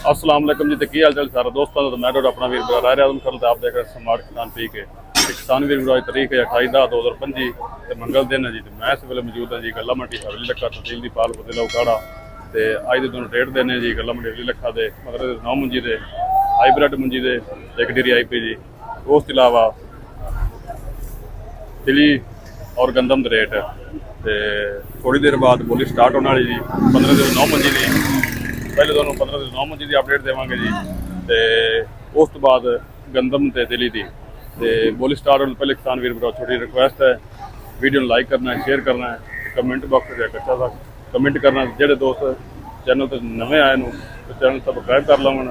अस्सलाम वालेकुम जी। तो की हाल चाल सारा दोस्तों का। तो मैं अपना वीर बरा रहा हूँ कर आप देख रहे स्मार्ट किसान पी के किसान वीर बरा तारीख है 28/10/2025 तो मंगल दिन है जी। तो मैं इस वे मौजूद हाँ जी गला मंडी हवेली लखा तहसील की पाल जिला उकाड़ा। तो अज के दोनों रेट देने जी गला मंडी हवेली लखा के मतलब 9 मुंजी के हाईब्रिड मुंजी के एक डेरी आई पी जी। उस अलावा तिली और गंदम के रेट तो थोड़ी देर बाद बोली स्टार्ट होने वाली जी। 15 दिन 9 मुंजी की पहले दोनों 15 दिन 9 मुंजी की अपडेट देवांगे जी। तो उस तो बाद गंदम ते तिली की तो बोली स्टार्ट होने पहले किसान वीर भरा छोटी रिक्वेस्ट है वीडियो लाइक करना है, शेयर करना है, कमेंट बॉक्स में अच्छा सा कमेंट करना। जोड़े दोस्त चैनल तो नवे आए हैं तो चैनल सबसक्राइब कर लवन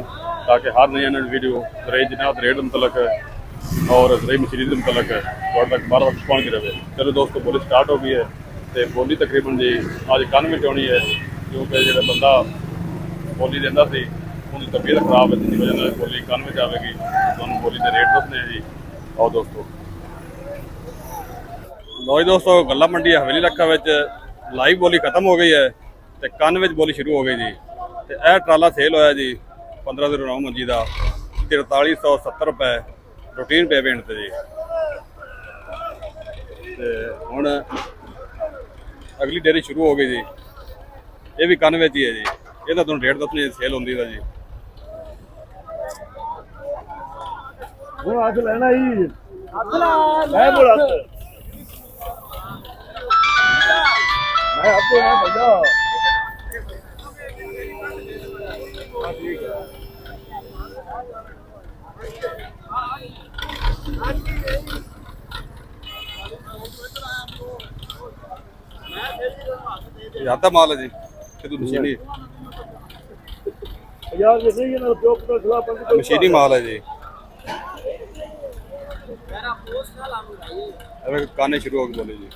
ताकि हर नई आने वीडियो रही जनाब रेट मुतलक और रही मशीनरी के मुतलक तक बार वक्त पहुँच रहे। चलो दोस्तों बोली स्टार्ट हो गई है तो बोली तकरीबन जी आज 91 आनी है क्योंकि जो बंदा बोली देंदा सी उनकी तबीयत खराब है जिसकी वजह से बोली 91 आएगी। तो बोली के रेट दसने जी। आओ दोस्तों लो जी दोस्तों गला मंडी हवेली लखा लाइव बोली खत्म हो गई है तो 91 बोली शुरू हो गई जी। तो यह ट्राला सेल होया जी 1509 मंजी का 4370 रुपए रूटीन पेमेंट से जी। तो हुण अगली डेयरी शुरू हो गई जी। ये भी 91 ही है जी। ये तुम रेट दसने सेल होंगी जी। लेना ही मैं आपको यहाँ भैया आता माल है जी मशीनी मशीनी माल है जी। काने शुरू हो गए बोले जी।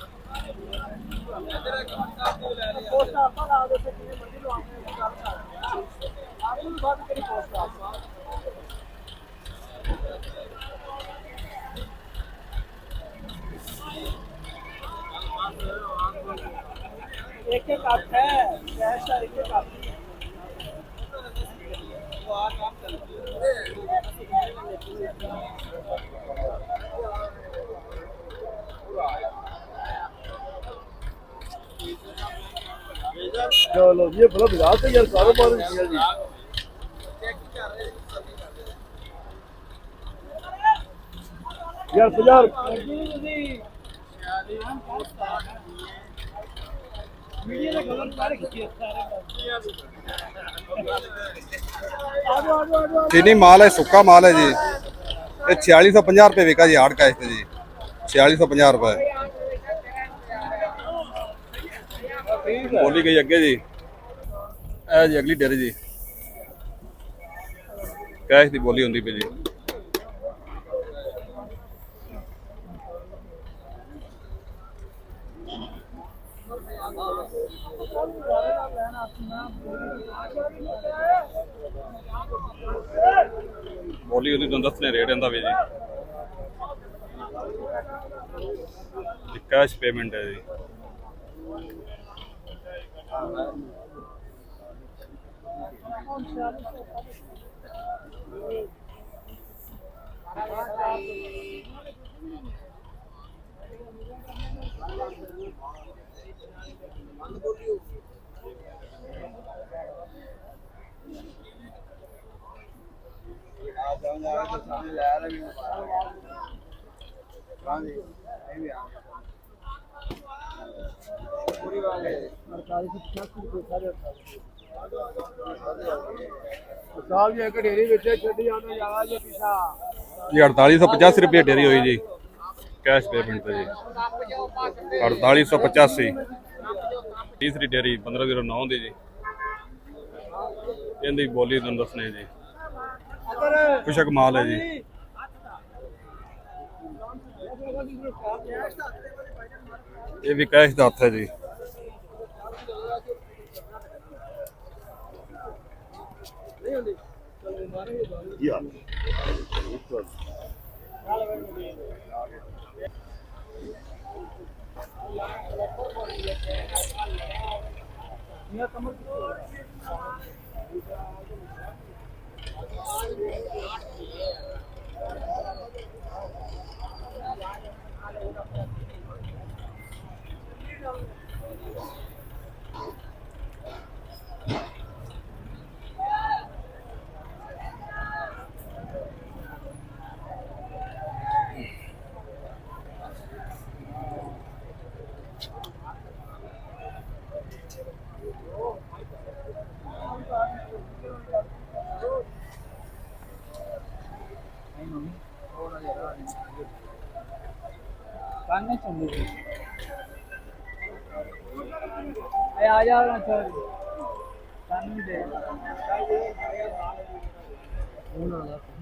एक एक हाथ है एक एक हाथ चलो ये बड़ा बाजार से यार कारोबार किया जी। यार 50 चीनी माल है सुक्का माल है जी। ये 4650 रुपये बिका जी हार्ड कैश जी 4650 रुपये बोली गई अगे जी। ए जी अगली डेरी जी कैश की बोली होंगी पे जी। बोली होती तुम दसने रेट इनका भी जी। कैश पेमेंट है जी। जी 4885 रुपये डेरी हुई जी कैश पेमेंट पे जी 4885 तीसरी डेरी 1509 दी जी। इनकी बोली तुम दसने जी कुशक माल है जी। ये भी कैश का हथ है जी। कान में चल आ जाओ ना छोड़ कान में दे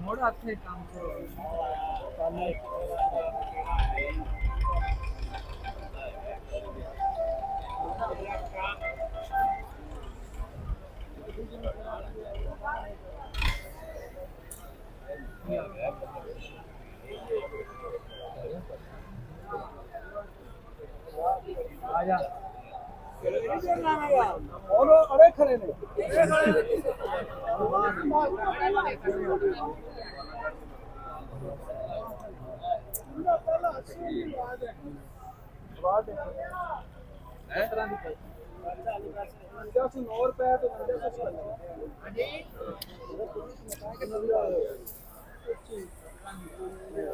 मोड़ आते काम को कान में आजा और अड़े खड़े ने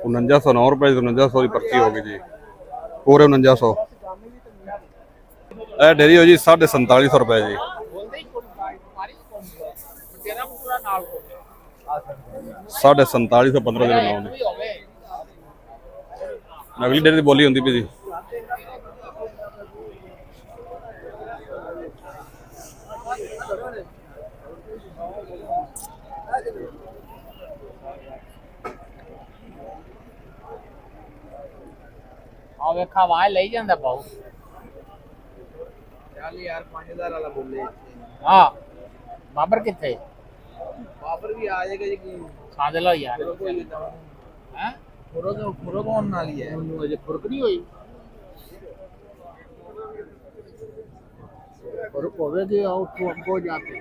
4909 रुपए 4900 ਦੀ ਪਰਚੀ ਹੋ ਗਈ ਜੀ ਪੂਰੇ 4900 ਇਹ ਡੇਰੀ ਹੋ ਜੀ 4750 ਰੁਪਏ ਜੀ 4750 ਦੇ ਬਣਾਉਂਦੇ ਅਗਲੀ ਡੇਰੀ ਦੀ ਬੋਲੀ ਹੁੰਦੀ ਪਈ ਜੀ ਆ ਵੇਖਾ ਵਾਹ ਲਈ ਜਾਂਦਾ ਬਾਉ ਚੱਲ ਯਾਰ 5000 ਵਾਲਾ ਬੋਲੇ ਹਾਂ ਬਾਬਰ ਕਿੱਥੇ ਬਾਬਰ ਵੀ ਆ ਜਾਏਗਾ ਜੀ ਕੀ ਖਾਦੇ ਲਓ ਯਾਰ ਹੈ ਫੁਰੋ ਕੋਣ ਨਾਲ ਹੀ ਹੈ ਉਹਨੂੰ ਅਜੇ ਫੁਰਕ ਨਹੀਂ ਹੋਈ ਫੁਰਕ ਹੋਵੇਗੀ ਆਉ ਤੋਂ ਅੱਗੋ ਜਾ ਕੇ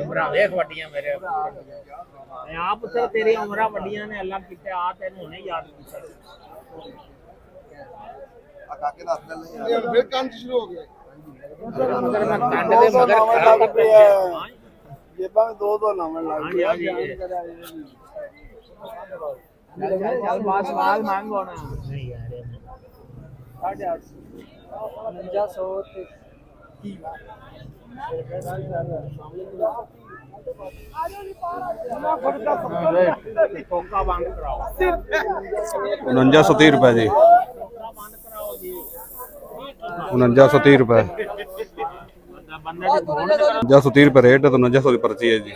ਉਮਰਾਂ ਵੇਖ ਵੱਡੀਆਂ ਮੇਰੇ ਮੈਂ ਆਪ ਤੇ ਤੇਰੀ ਉਮਰਾਂ ਵੱਡੀਆਂ ਨੇ ਅੱਲਾਹ ਕਿਤੇ ਆ ਤੈਨੂੰ ਹੁਣੇ ਯਾਦ ਕੀਤਾ ਆ ਕਾਕੇ ਦਾ ਹੱਥ ਨਹੀਂ ਯਾਰ ਫਿਰ ਕੰਮ ਸ਼ੁਰੂ ਹੋ ਗਿਆ ਮਗਰ ਮੈਂ ਕੰਡ ਦੇ ਮਗਰ ਖੜਾ ਕਰ ਪਿਆ ਜੇਬਾਂ ਵਿੱਚ ਦੋ ਲਾਵਣ ਲੱਗ ਗਿਆ ਚੱਲ ਬਾਸ ਮਾਲ ਮੰਗੋ ਨਾ ਨਹੀਂ ਯਾਰ 850 ਤੇ ਕੀ ਕੋਕਾ ਬੰਦ ਕਰਾਓ 4930 ਰੁਪਏ ਜੀ 4930 ਰੁਪਏ 4930 ਰੁਪਏ ਰੇਟ ਹੈ 4900 ਦੀ ਪਰਚੀ ਹੈ ਜੀ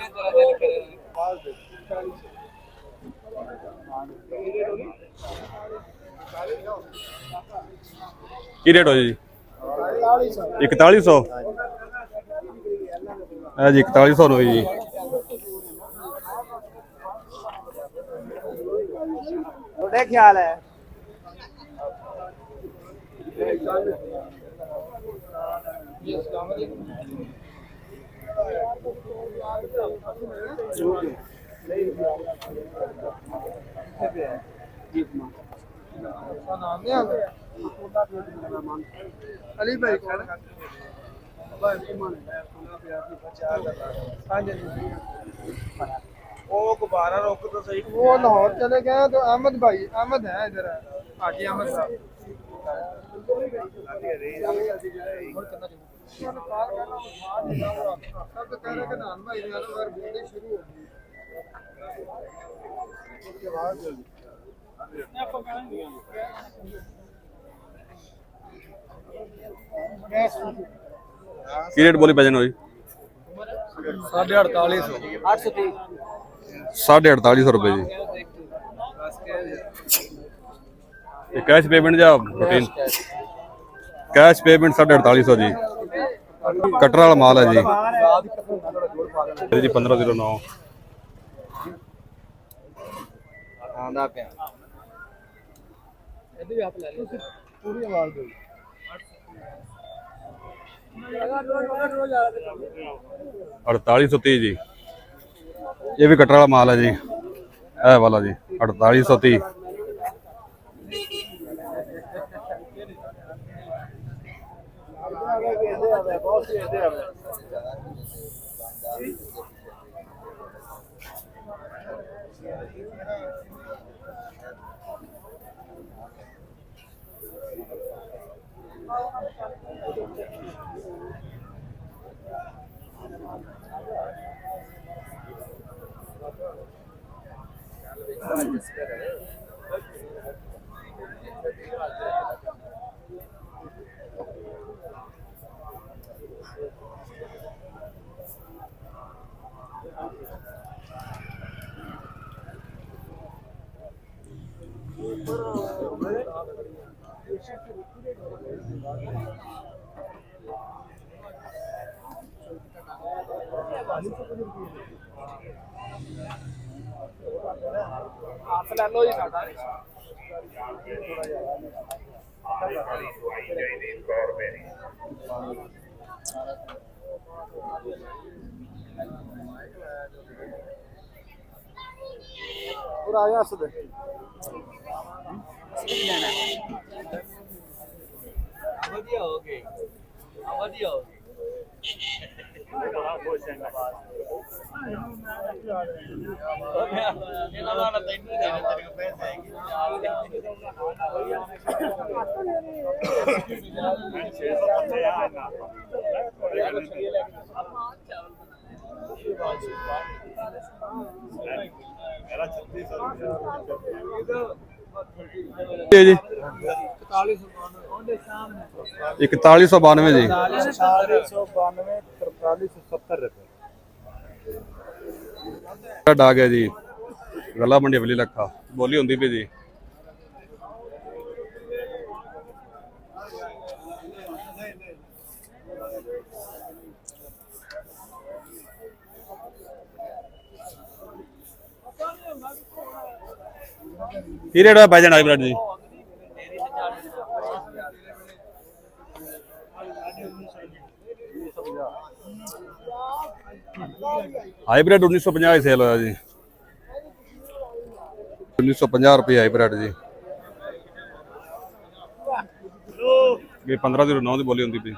ਕੀ ਰੇਟ ਹੋ ਜੀ 4100 ਹੈ ਜੀ 4100 ਹੋਈ ਜੀ ਤੁਹਾਡਾ ਖਿਆਲ ਹੈ अली भाई वो गुब्बारा रोक तो सही वो लाहौर चले गए तो अहमद भाई अहमद है इधर हाजी अहमद साहब ਕੀ ਰੇਟ ਬੋਲੀ ਭਜਨ ਹੋਈ 4850 830 4850 ਰੁਪਏ ਜੀ ਇਹ ਕੈਸ਼ ਪੇਮੈਂਟ ਜਾਂ ਰੂਟੀਨ ਕੈਸ਼ ਪੇਮੈਂਟ 4850 ਜੀ ਕਟਰ ਵਾਲਾ ਮਾਲ ਹੈ ਜੀ ਜੀ 1509 ਆਂਦਾ ਪਿਆ ਇਹਦੇ ਵੀ ਆਪ ਲੈ ਲੈ ਪੂਰੀ ਆਵਾਜ਼ ਦਿਓ 4830 ਜੀ ਇਹ ਵੀ ਕਟਰ ਵਾਲਾ ਮਾਲ ਹੈ ਜੀ ਇਹ ਵਾਲਾ ਜੀ 4830 Thank you. ਹੱਥ ਲੈ ਲਓ ਜੀ ਸਾਡਾ ਪੂਰਾ ਆਇਆ ਸਦੇ ਵਧੀਆ ਹੋ ਗਈ ਵਧੀਆ ਹੋ ਗਈ ਬੜਾ ਖੁਸ਼ ਹਾਂ ਬਾਤ ਇਹਨਾਂ ਨਾਲ ਤੈਨੂੰ ਦੇਣੇ ਤੇਰੇ ਪੈਸੇ ਹੈਗੇ मेरा 3600 ਜੀ 4192 ਜੀ 4192 4370 रुपए ਆ ਗਿਆ ਜੀ ਗੱਲਾ ਮੰਡੀ ਹਵੇਲੀ ਲੱਖਾ ਬੋਲੀ ਹੁੰਦੀ ਪਈ ਜੀ ਕੀ ਰੇਟ ਹੈ ਭਾਈਜਾਨ ਹਾਈਬ੍ਰਿਡ ਜੀ ਹਾਈਬ੍ਰਿਡ 1950 ਸੇਲ ਹੋਇਆ ਜੀ 1950 रुपये हाइब्रिड जी ये 1509 की बोली होंगी पी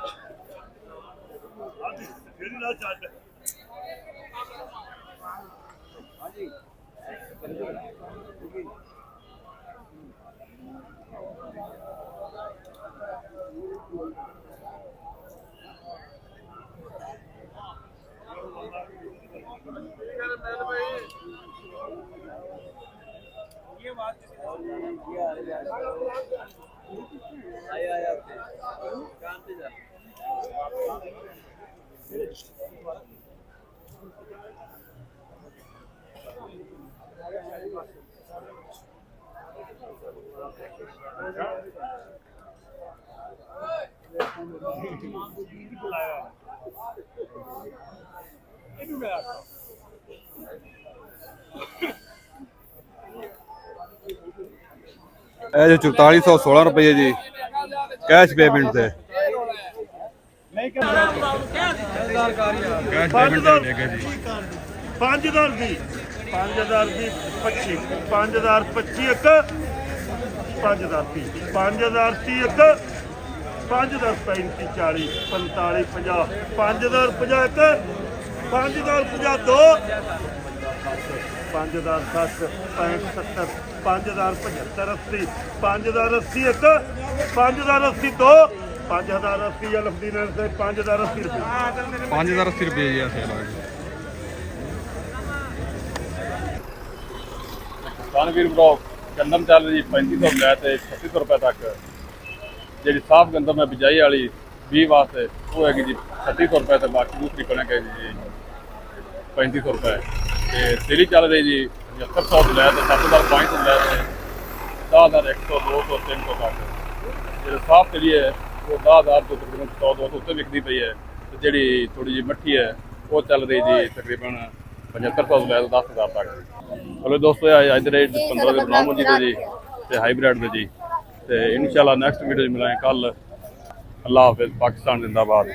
जो 4416 रुपये जी कैश पेमेंट से कैश पेमेंट लेके जी 5000 ਦੀ 5000 ਦੀ 25 5000 25 ਇੱਕ 5000 30 5000 30 ਇੱਕ 5000 35 40 45 50 5000 50 ਇੱਕ 5000 50 ਦੋ 5000 60 65 70 5000 75 80 5000 80 ਇੱਕ 5000 80 ਦੋ 5000 80 या लफदी ने 5000 80 रुपये 5080 रुपये जी सेल आ गई कानवीर ब्लॉक गंदम चल रही 3500 लै ते 3600 रुपए तक जी साफ गंदम है बिजाई वाली 20 वास्ते वो हैगी जी 3600 रुपए ते बाकी दूसरी कणक है जी 3500 रुपए ते तेरी चल रही जी 7500 लै ते 7500 लै ते 10100 200 300 तक जो साफ तेरी है वो 10000 तो तकरीबन 100 200 उत्ते विकती पई है ते जी थोड़ी जी मट्ठी है वो चल रही जी तकरीबन 7500 लै तो 10000 तक चलो दोस्तों अज दे रेट 1509 मंजी दे जी ते हाईब्रिड दे जी ते इंशाल्लाह नेक्स्ट वीडियो मिलाएं कल अल्लाह हाफिज़ पाकिस्तान जिंदाबाद।